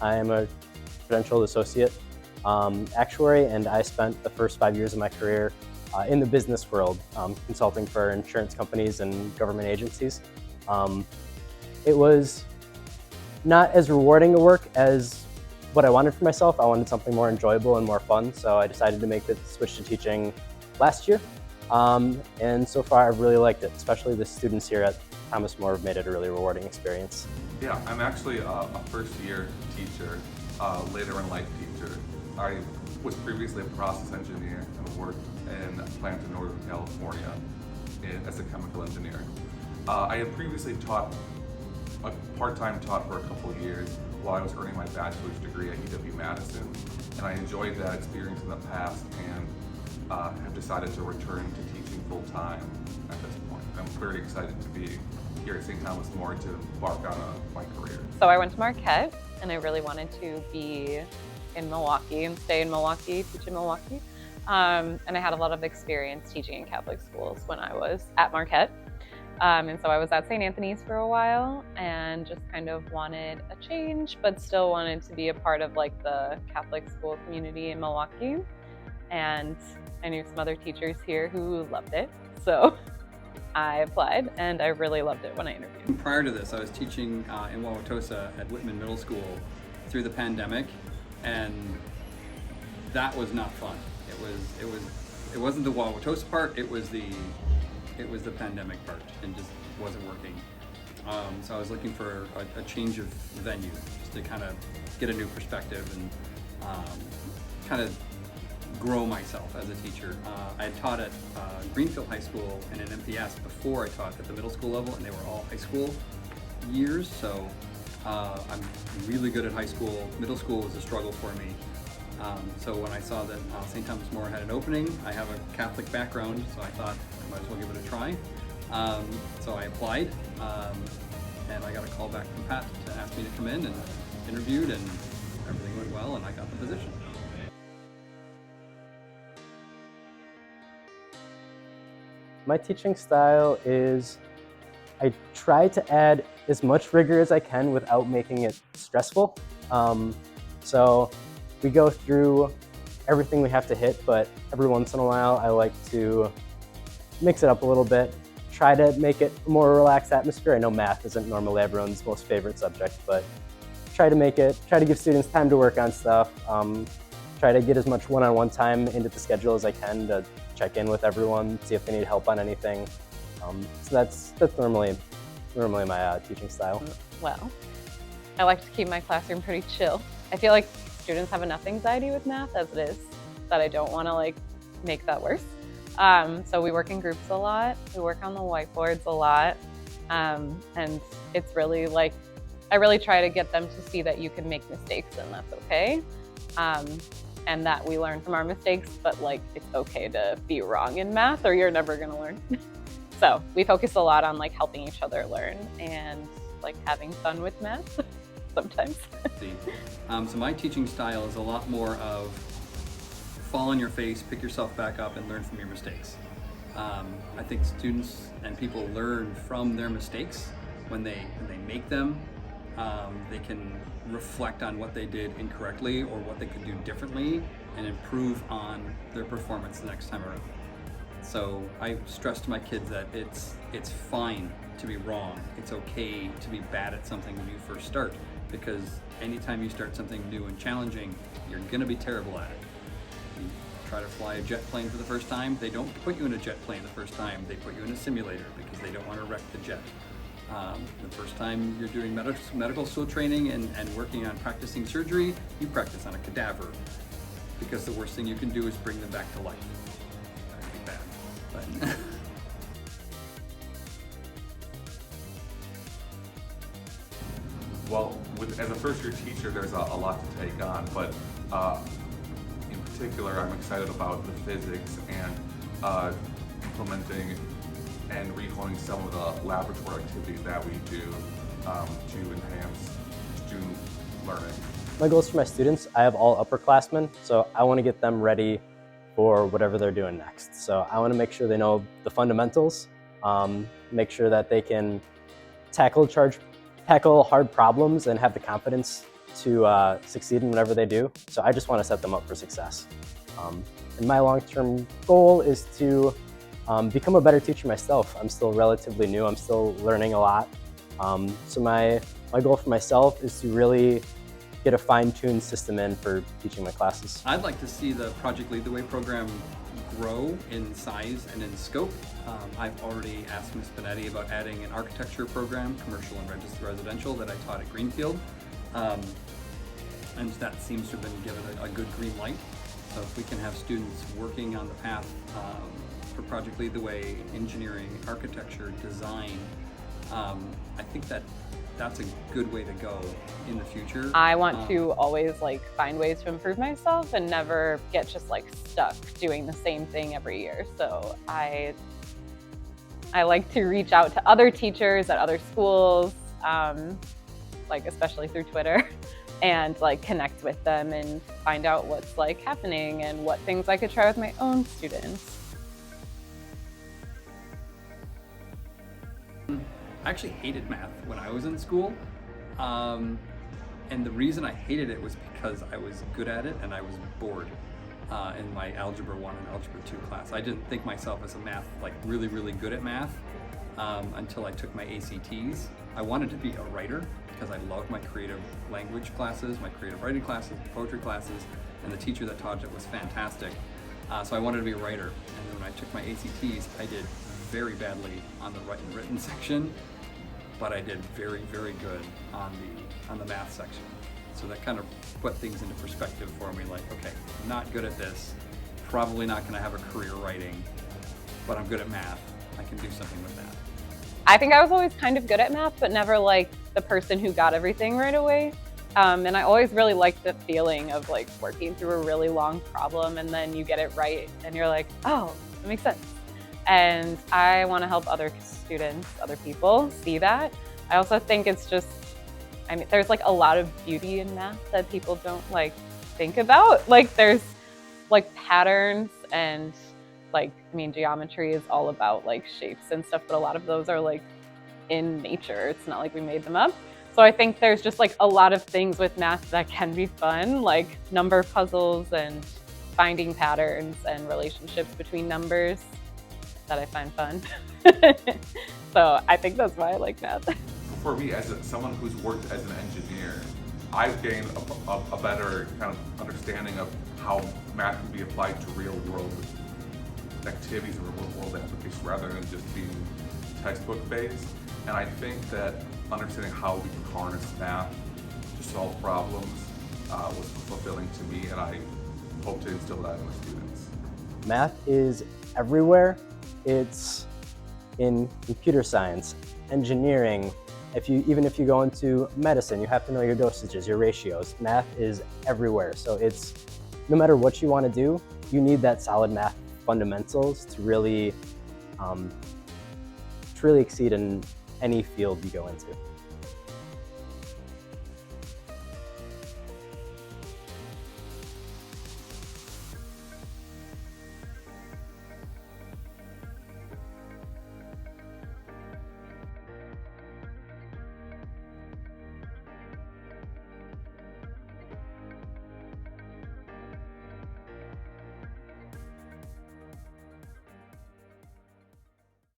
I am a credentialed associate actuary, and I spent the first 5 years of my career in the business world, consulting for insurance companies and government agencies. It was not as rewarding a work as what I wanted for myself. I wanted something more enjoyable and more fun, so I decided to make the switch to teaching last year. And so far I've really liked it, especially the students here at Thomas More have made it a really rewarding experience. Yeah, I'm actually a first-year teacher, later in life teacher. I was previously a process engineer and worked in a plant in Northern California as a chemical engineer. I had previously taught, part-time taught for a couple of years while I was earning my bachelor's degree at UW-Madison, and I enjoyed that experience in the past and have decided to return to teaching full-time at this point. I'm very excited to be here at St. Thomas More to embark on my career. So I went to Marquette, and I really wanted to be in Milwaukee and stay in Milwaukee, teach in Milwaukee. And I had a lot of experience teaching in Catholic schools when I was at Marquette. And so I was at St. Anthony's for a while and just kind of wanted a change, but still wanted to be a part of like the Catholic school community in Milwaukee. And I knew some other teachers here who loved it. So I applied and I really loved it when I interviewed. Prior to this, I was teaching in Wauwatosa at Whitman Middle School through the pandemic, and that was not fun. It wasn't the Wauwatosa part, it was the pandemic part, and just wasn't working. So I was looking for a change of venue, just to kind of get a new perspective and kind of grow myself as a teacher. I had taught at Greenfield High School and an MPS before I taught at the middle school level, and they were all high school years, so I'm really good at high school. Middle school was a struggle for me. So when I saw that St. Thomas More had an opening, I have a Catholic background, so I thought I might as well give it a try. So I applied, and I got a call back from Pat to ask me to come in, and interviewed, and everything went well, and I got the position. My teaching style is I try to add as much rigor as I can without making it stressful. So we go through everything we have to hit, but every once in a while I like to mix it up a little bit, try to make it a more relaxed atmosphere. I know math isn't normally everyone's most favorite subject, but try to give students time to work on stuff, try to get as much one-on-one time into the schedule as I can to check in with everyone, see if they need help on anything. So that's normally my teaching style. Well, I like to keep my classroom pretty chill. I feel like students have enough anxiety with math as it is, that I don't want to like make that worse. So we work in groups a lot. We work on the whiteboards a lot. And it's really like, I really try to get them to see that you can make mistakes and that's okay. And that we learn from our mistakes, but like it's okay to be wrong in math or you're never gonna learn. So we focus a lot on like helping each other learn and like having fun with math sometimes. So my teaching style is a lot more of fall on your face, pick yourself back up, and learn from your mistakes. I think students and people learn from their mistakes when they make them. They can reflect on what they did incorrectly or what they could do differently and improve on their performance the next time around. So I stress to my kids that it's fine to be wrong. It's okay to be bad at something when you first start, because anytime you start something new and challenging, you're gonna be terrible at it. You try to fly a jet plane for the first time, they don't put you in a jet plane the first time, they put you in a simulator because they don't want to wreck the jet. The first time you're doing medical school training and working on practicing surgery, you practice on a cadaver, because the worst thing you can do is bring them back to life. That would be bad. But Well, as a first-year teacher, there's a lot to take on, but in particular, I'm excited about the physics and implementing and rehoning some of the laboratory activities that we do to enhance student learning. My goals for my students, I have all upperclassmen, so I want to get them ready for whatever they're doing next. So I want to make sure they know the fundamentals, make sure that they can tackle hard problems and have the confidence to succeed in whatever they do. So I just want to set them up for success. And my long-term goal is to become a better teacher myself. I'm still relatively new. I'm still learning a lot. So my goal for myself is to really get a fine-tuned system in for teaching my classes. I'd like to see the Project Lead the Way program grow in size and in scope. I've already asked Ms. Benetti about adding an architecture program, commercial and residential, that I taught at Greenfield. And that seems to have been given a good green light. So if we can have students working on the path for Project Lead the Way, engineering, architecture, design, I think that's a good way to go in the future. I want to always like find ways to improve myself and never get just like stuck doing the same thing every year. So I like to reach out to other teachers at other schools, like especially through Twitter, and like connect with them and find out what's like happening and what things I could try with my own students. I actually hated math when I was in school. And the reason I hated it was because I was good at it and I was bored in my Algebra 1 and Algebra 2 class. I didn't think myself as a math, like really, really good at math until I took my ACTs. I wanted to be a writer because I loved my creative language classes, my creative writing classes, poetry classes, and the teacher that taught it was fantastic. So I wanted to be a writer. And then when I took my ACTs, I did very badly on the written section, but I did very, very good on the math section. So that kind of put things into perspective for me, like, okay, I'm not good at this, probably not gonna have a career writing, but I'm good at math, I can do something with that. I think I was always kind of good at math, but never like the person who got everything right away. And I always really liked the feeling of like working through a really long problem and then you get it right and you're like, oh, that makes sense. And I want to help other students, other people see that. I also think it's just, I mean, there's like a lot of beauty in math that people don't like think about. Like there's like patterns and like, I mean, geometry is all about like shapes and stuff, but a lot of those are like in nature. It's not like we made them up. So I think there's just like a lot of things with math that can be fun, like number puzzles and finding patterns and relationships between numbers that I find fun. So I think that's why I like math. For me, as someone who's worked as an engineer, I've gained a better kind of understanding of how math can be applied to real world activities or real world applications rather than just being textbook based. And I think that understanding how we can harness math to solve problems was fulfilling to me, and I hope to instill that in the students. Math is everywhere. It's in computer science, engineering. Even if you go into medicine, you have to know your dosages, your ratios. Math is everywhere. So it's, no matter what you want to do, you need that solid math fundamentals to really exceed in any field you go into.